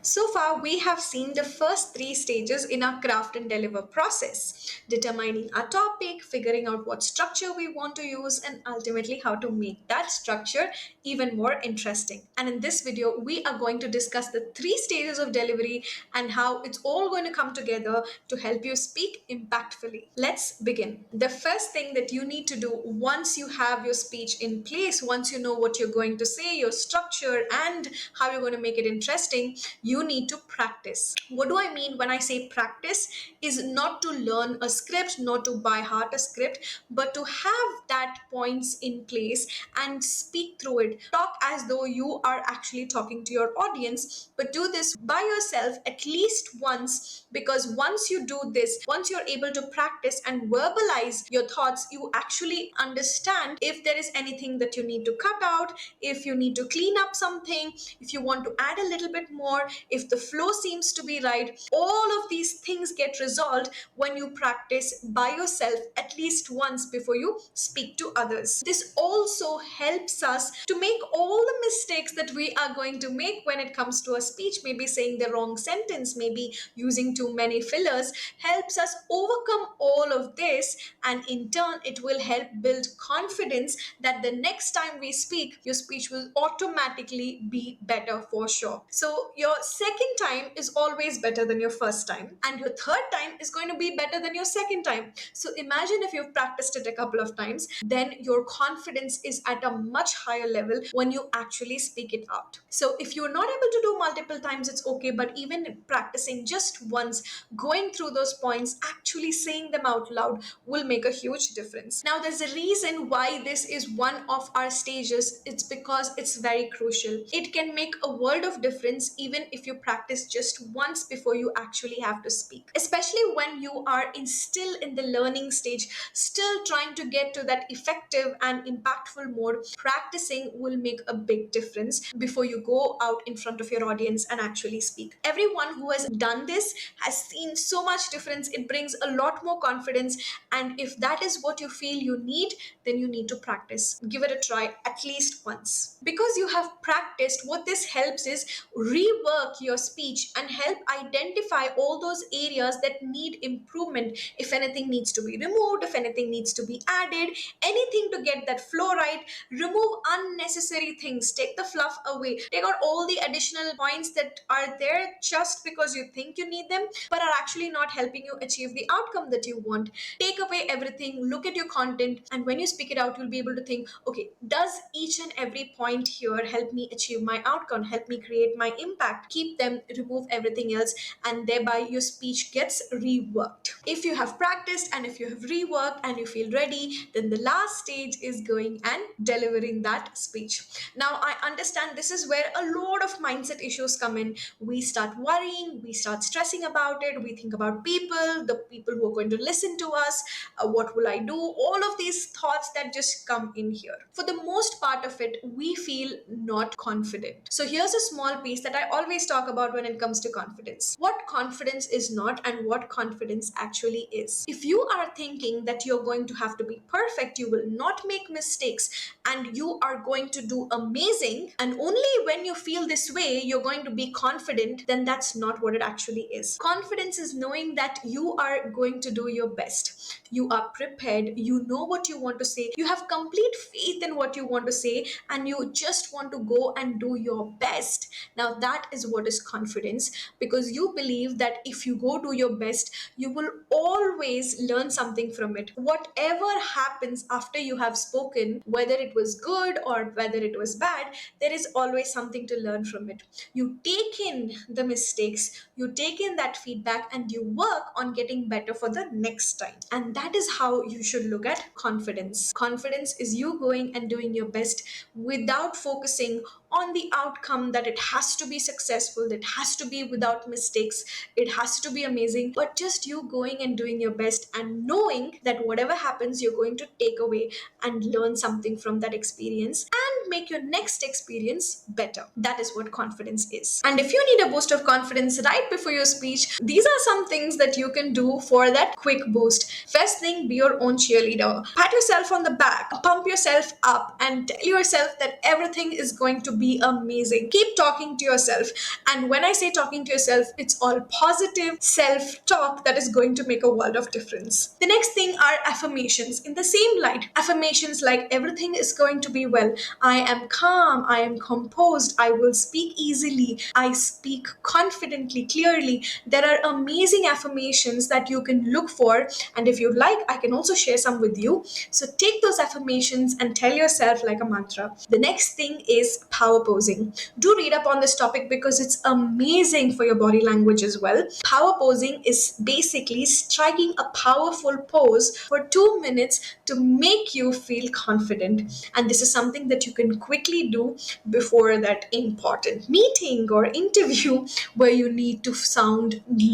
So far, we have seen the first three stages in our craft and deliver process: determining our topic, figuring out what structure we want to use, and ultimately how to make that structure even more interesting. And in this video, we are going to discuss the three stages of delivery and how it's all going to come together to help you speak impactfully. Let's begin. The first thing that you need to do once you have your speech in place, once you know what you're going to say, your structure, and how you're going to make it interesting, you need to practice. What do I mean when I say practice? Is not to learn a script, not to by heart a script, but to have that points in place and speak through it. Talk as though you are actually talking to your audience, but do this by yourself at least once, because once you do this, once you're able to practice and verbalize your thoughts, you actually understand if there is anything that you need to cut out, if you need to clean up something, if you want to add a little bit more, if the flow seems to be right. All of these things get resolved when you practice by yourself at least once before you speak to others. This also helps us to make all the mistakes that we are going to make when it comes to a speech. Maybe saying the wrong sentence, maybe using too many fillers, helps us overcome all of this, and in turn it will help build confidence that the next time we speak, your speech will automatically be better for sure. So your second time is always better than your first time, and your third time is going to be better than your second time. So imagine if you've practiced it a couple of times, then your confidence is at a much higher level when you actually speak it out. So if you're not able to do multiple times, it's okay, but even practicing just once, going through those points, actually saying them out loud will make a huge difference. Now, there's a reason why this is one of our stages. It's because it's very crucial. It can make a world of difference even if you practice just once before you actually have to speak, especially when you are still in the learning stage, still trying to get to that effective and impactful mode. Practicing will make a big difference before you go out in front of your audience and actually speak. Everyone who has done this has seen so much difference. It brings a lot more confidence, and if that is what you feel you need, then you need to practice. Give it a try at least once. Because you have practiced, what this helps is rework your speech and help identify all those areas that need improvement. If anything needs to be removed, if anything needs to be added, anything to get that flow right, remove unnecessary things, take the fluff away, take out all the additional points that are there just because you think you need them but are actually not helping you achieve the outcome that you want. Take away everything, look at your content, and when you speak it out, you'll be able to think, okay, does each and every point here help me achieve my outcome, help me create my impact? Keep them, remove everything else, and thereby your speech gets reworked. If you have practiced and if you have reworked and you feel ready, then the last stage is going and delivering that speech. Now, I understand this is where a lot of mindset issues come in. We start worrying, we start stressing about it, we think about people, the people who are going to listen to us, what will I do? All of these thoughts that just come in here. For the most part of it, we feel not confident. So here's a small piece that I always talk about when it comes to confidence. What confidence is not and what confidence actually is. If you are thinking that you're going to have to be perfect, you will not make mistakes, and you are going to do amazing, and only when you feel this way you're going to be confident, then that's not what it actually is. Confidence is knowing that you are going to do your best. You are prepared, you know what you want to say, you have complete faith in what you want to say, and you just want to go and do your best. Now, that is what is confidence, because you believe that if you go do your best, you will always learn something from it. Whatever happens after you have spoken, whether it was good or whether it was bad, there is always something to learn from it. You take in the mistakes, you take in that feedback, and you work on getting better for the next time. And that is how you should look at confidence. Confidence is you going and doing your best without focusing on the outcome, that it has to be successful, it has to be without mistakes, it has to be amazing, but just you going and doing your best and knowing that whatever happens, you're going to take away and learn something from that experience and make your next experience better. That is what confidence is. And if you need a boost of confidence right before your speech, these are some things that you can do for that quick boost. First thing, be your own cheerleader. Pat yourself on the back, pump yourself up, and tell yourself that everything is going to be amazing. Keep talking to yourself. And when I say talking to yourself, it's all positive self talk that is going to make a world of difference. The next thing are affirmations. In the same light, affirmations like everything is going to be well, I am calm, I am composed, I will speak easily, I speak confidently, clearly. There are amazing affirmations that you can look for, and if you like, I can also share some with you. So take those affirmations and tell yourself like a mantra. The next thing is power posing. Do read up on this topic because it's amazing for your body language as well. Power posing is basically striking a powerful pose for 2 minutes to make you feel confident. And this is something that you can quickly do before that important meeting or interview where you need to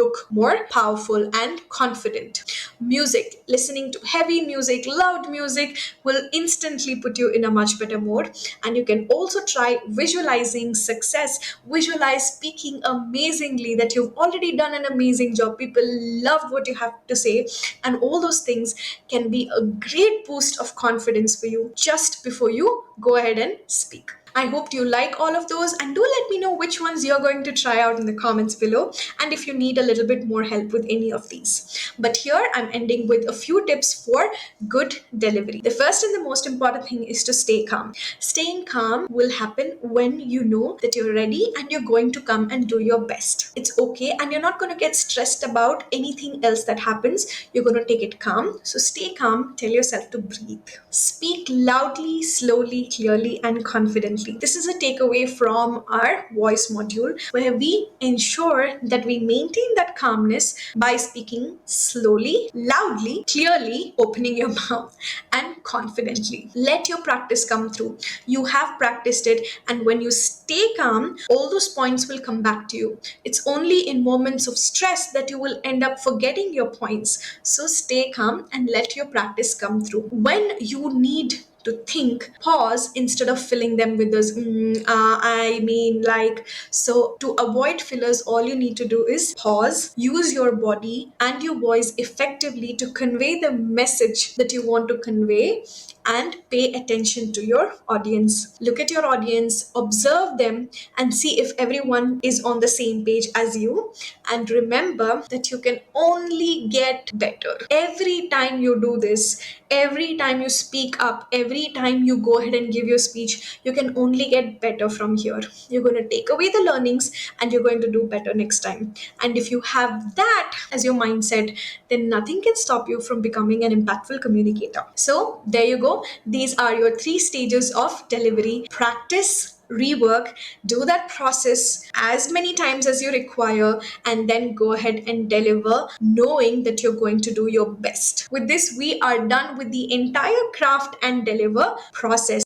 look more powerful and confident. Music, listening to heavy music, loud music will instantly put you in a much better mood. And you can also try visualizing success. Visualize speaking amazingly, that you've already done an amazing job. People love what you have to say, and all those things can be a great boost of confidence for you just before you go ahead and speak. I hope you like all of those, and do let me know which ones you're going to try out in the comments below, and if you need a little bit more help with any of these. But here I'm ending with a few tips for good delivery. The first and the most important thing is to stay calm. Staying calm will happen when you know that you're ready and you're going to come and do your best. It's okay, and you're not going to get stressed about anything else that happens. You're going to take it calm. So stay calm, tell yourself to breathe. Speak loudly, slowly, clearly, and confidently. This is a takeaway from our voice module where we ensure that we maintain that calmness by speaking slowly, loudly, clearly, opening your mouth, and confidently. Let your practice come through. You have practiced it, and when you stay calm, all those points will come back to you. It's only in moments of stress that you will end up forgetting your points. So stay calm and let your practice come through. When you need to think, pause instead of filling them with this I mean, like. So to avoid fillers, all you need to do is pause, use your body and your voice effectively to convey the message that you want to convey, and pay attention to your audience. Look at your audience, observe them, and see if everyone is on the same page as you. And remember that you can only get better every time you do this. Every time you speak up, every time you go ahead and give your speech, you can only get better from here. You're going to take away the learnings and you're going to do better next time. And if you have that as your mindset, then nothing can stop you from becoming an impactful communicator. So there you go. These are your 3 stages of delivery. Practice, rework, do that process as many times as you require, and then go ahead and deliver, knowing that you're going to do your best. With this, we are done with the entire craft and deliver process.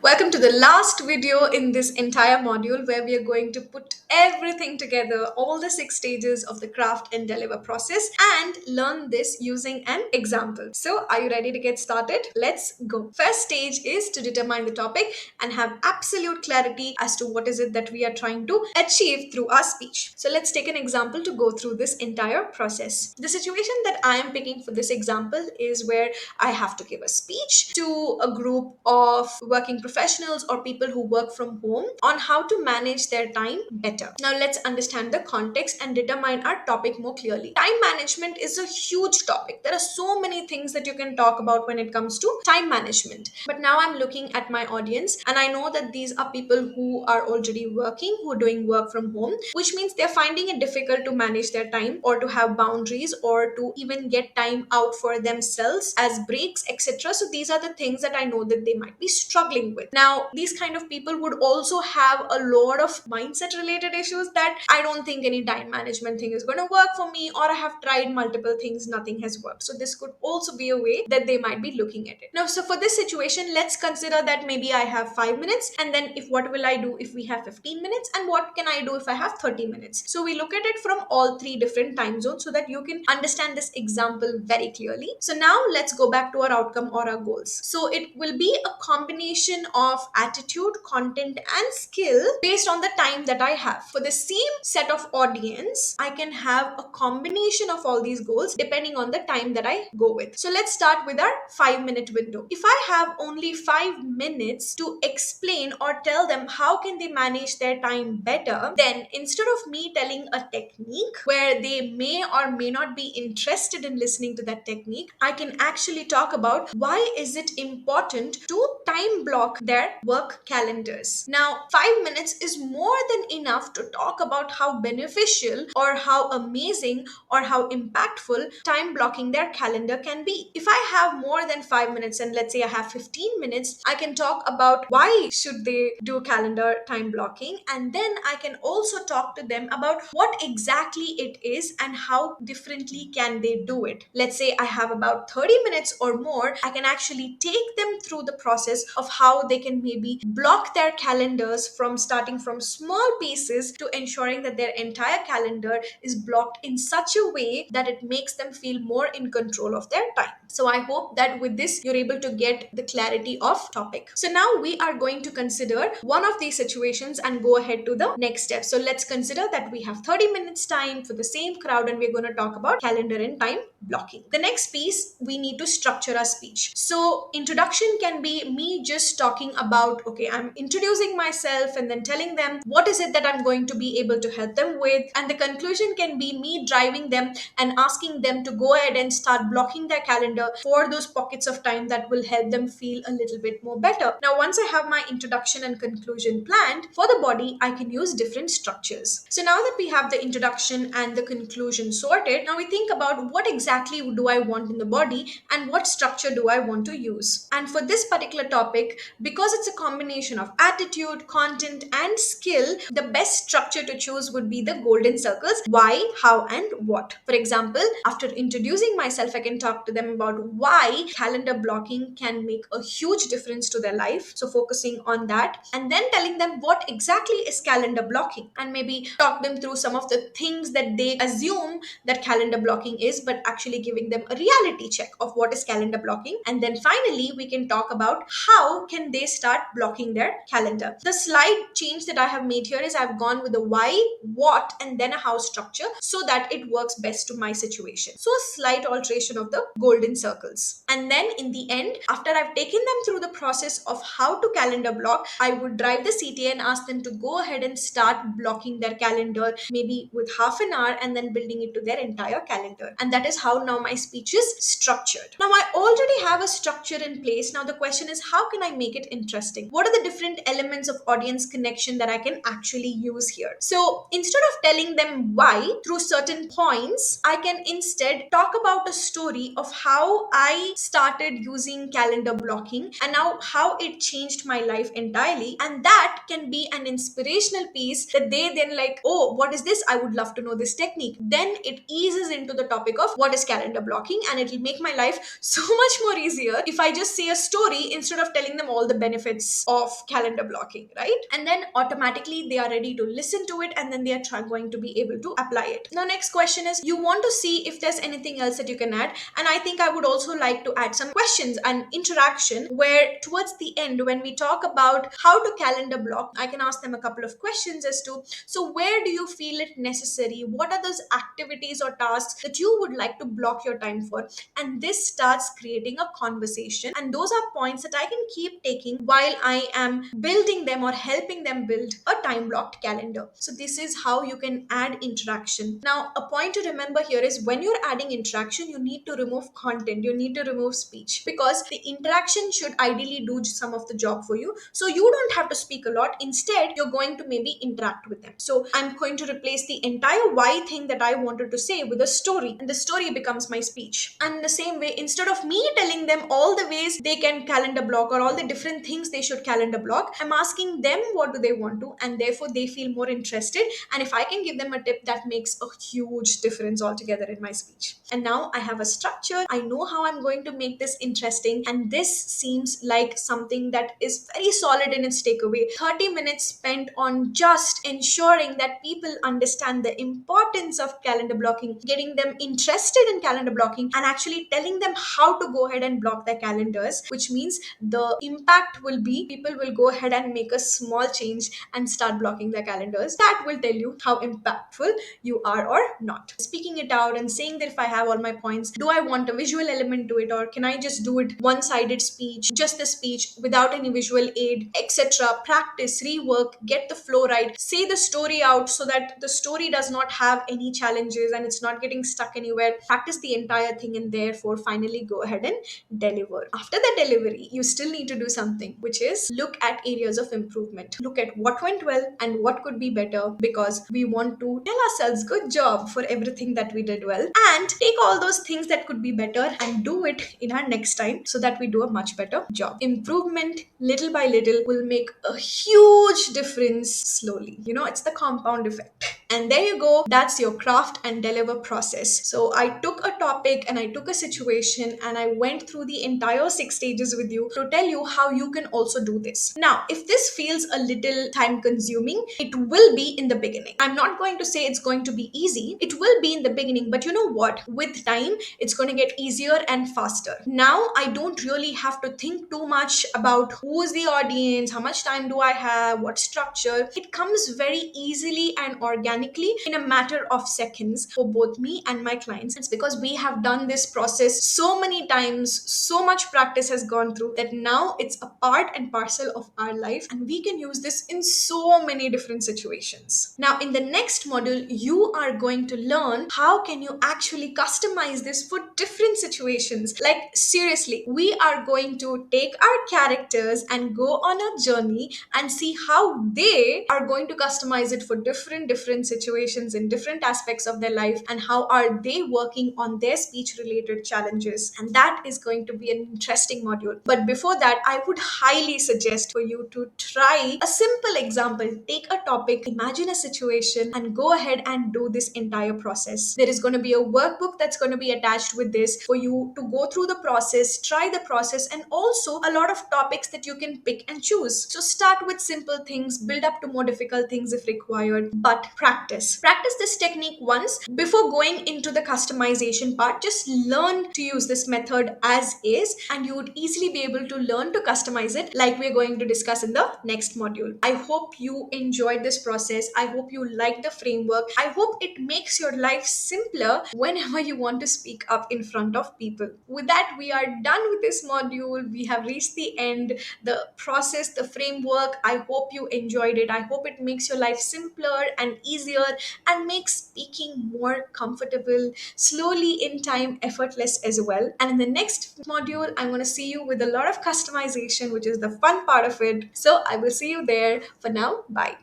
Welcome to the last video in this entire module where we are going to put everything together, all the 6 stages of the craft and deliver process, and learn this using an example. So are you ready to get started? Let's go. First stage is to determine the topic and have absolute clarity as to what is it that we are trying to achieve through our speech. So let's take an example to go through this entire process. The situation that I am picking for this example is where I have to give a speech to a group of working professionals or people who work from home on how to manage their time better. Now let's understand the context and determine our topic more clearly. Time management is a huge topic. There are so many things that you can talk about when it comes to time management. But now I'm looking at my audience and I know that these are people who are already working, who are doing work from home, which means they're finding it difficult to manage their time or to have boundaries or to even get time out for themselves as breaks, etc. So these are the things that I know that they might be struggling with. Now, these kind of people would also have a lot of mindset related issues that I don't think any time management thing is going to work for me, or I have tried multiple things, nothing has worked. So this could also be a way that they might be looking at it. Now, so for this situation, let's consider that maybe I have 5 minutes, and then if what will I do if we have 15 minutes, and what can I do if I have 30 minutes? So we look at it from all 3 different time zones so that you can understand this example very clearly. So now let's go back to our outcome or our goals. So it will be a combination of of attitude, content, and skill based on the time that I have. For the same set of audience, I can have a combination of all these goals depending on the time that I go with. So let's start with our 5-minute window. If I have only 5 minutes to explain or tell them how can they manage their time better, then instead of me telling a technique where they may or may not be interested in listening to that technique, I can actually talk about why is it important to time block their work calendars. Now, 5 minutes is more than enough to talk about how beneficial or how amazing or how impactful time blocking their calendar can be. If I have more than 5 minutes, and let's say I have 15 minutes, I can talk about why should they do calendar time blocking, and then I can also talk to them about what exactly it is and how differently can they do it. Let's say I have about 30 minutes or more, I can actually take them through the process of how they can maybe block their calendars from starting from small pieces to ensuring that their entire calendar is blocked in such a way that it makes them feel more in control of their time. So I hope that with this you're able to get the clarity of topic. So now we are going to consider one of these situations and go ahead to the next step. So let's consider that we have 30 minutes time for the same crowd and we're going to talk about calendar and time blocking. The next piece, we need to structure our speech. So introduction can be me just talking about, okay, I'm introducing myself and then telling them what is it that I'm going to be able to help them with. And the conclusion can be me driving them and asking them to go ahead and start blocking their calendar for those pockets of time that will help them feel a little bit more better. Now, once I have my introduction and conclusion planned for the body, I can use different structures. So now that we have the introduction and the conclusion sorted, now we think about what exactly do I want in the body and what structure do I want to use. And for this particular topic, because it's a combination of attitude, content, and skill, the best structure to choose would be the golden circles: why, how, and what. For example, after introducing myself, I can talk to them about why calendar blocking can make a huge difference to their life. So focusing on that and then telling them what exactly is calendar blocking and maybe talk them through some of the things that they assume that calendar blocking is, but actually giving them a reality check of what is calendar blocking. And then finally, we can talk about how can they start blocking their calendar. The slide change that I have made here is I've gone with the why, what, and then a how structure so that it works best to my situation. So a slight alteration of the golden circles. And then in the end, after I've taken them through the process of how to calendar block, I would drive the CTA and ask them to go ahead and start blocking their calendar, maybe with half an hour and then building it to their entire calendar. And that is how now my speech is structured. Now I already have a structure in place. Now the question is, how can I make it interesting? What are the different elements of audience connection that I can actually use here? So instead of telling them why through certain points, I can instead talk about a story of how I started using calendar blocking and now how it changed my life entirely. And that can be an inspirational piece that they then like, oh, what is this? I would love to know this technique. Then it eases into the topic of what is calendar blocking, and it will make my life so much more easier if I just say a story instead of telling them all the benefits of calendar blocking, right? And then automatically they are ready to listen to it and then they are going to be able to apply it. Now, next question is, you want to see if there's anything else that you can add. And I think I would also like to add some questions and interaction where towards the end, when we talk about how to calendar block, I can ask them a couple of questions as to, so where do you feel it necessary? What are those activities or tasks that you would like to block your time for? And this starts creating a conversation. And those are points that I can keep taking while I am building them or helping them build a time blocked calendar. So this is how you can add interaction. Now, a point to remember here is when you're adding interaction, you need to remove content, you need to remove speech, because the interaction should ideally do some of the job for you. So you don't have to speak a lot. Instead, you're going to maybe interact with them. So I'm going to replace the entire why thing that I wanted to say with a story, and the story becomes my speech. And in the same way, instead of me telling them all the ways they can calendar block or all the different things they should calendar block, I'm asking them what do they want to, and therefore they feel more interested. And if I can give them a tip, that makes a huge difference altogether in my speech. And now I have a structure. I know how I'm going to make this interesting, and this seems like something that is very solid in its takeaway. 30 minutes spent on just ensuring that people understand the importance of calendar blocking, getting them interested in calendar blocking, and actually telling them how to go ahead and block their calendars, which means the the impact will be people will go ahead and make a small change and start blocking their calendars. That will tell you how impactful you are or not. Speaking it out and saying that if I have all my points, do I want a visual element to it, or can I just do it one sided speech, just the speech without any visual aid, etc. Practice, rework, get the flow right, say the story out so that the story does not have any challenges and it's not getting stuck anywhere. Practice the entire thing and therefore finally go ahead and deliver. After the delivery, you still need to do something, which is look at areas of improvement. Look at what went well and what could be better, because we want to tell ourselves good job for everything that we did well, and take all those things that could be better and do it in our next time so that we do a much better job. Improvement little by little will make a huge difference slowly. It's the compound effect. And there you go. That's your craft and deliver process. So I took a topic and I took a situation and I went through the entire 6 stages with you to tell you how you can also do this. Now, if this feels a little time consuming, it will be in the beginning. I'm not going to say it's going to be easy. It will be in the beginning, but you know what? With time, it's going to get easier and faster. Now, I don't really have to think too much about who is the audience, how much time do I have, what structure. It comes very easily and organically in a matter of seconds for both me and my clients. It's because we have done this process so many times, so much practice has gone through that now it's a part and parcel of our life, and we can use this in so many different situations. Now, in the next module, you are going to learn how can you actually customize this for different situations. Like seriously, we are going to take our characters and go on a journey and see how they are going to customize it for different situations in different aspects of their life, and how are they working on their speech related challenges. And that is going to be an interesting module. But before that, I would highly suggest for you to try a simple example. Take a topic, imagine a situation, and go ahead and do this entire process. There is going to be a workbook that's going to be attached with this for you to go through the process, try the process, and also a lot of topics that you can pick and choose. So start with simple things, build up to more difficult things if required, but practice. Practice this technique once before going into the customization part. Just learn to use this method as is, and you would easily be able to learn to customize it like we're going to discuss in the next module. I hope you enjoyed this process. I hope you like the framework. I hope it makes your life simpler whenever you want to speak up in front of people. With that, we are done with this module. We have reached the end. The process, the framework, I hope you enjoyed it. I hope it makes your life simpler and easier and makes speaking more comfortable, slowly in time, effortless as well. And in the next module, I'm going to see you with a lot of customization, which is the fun part of it. So I will see you there. For now, bye.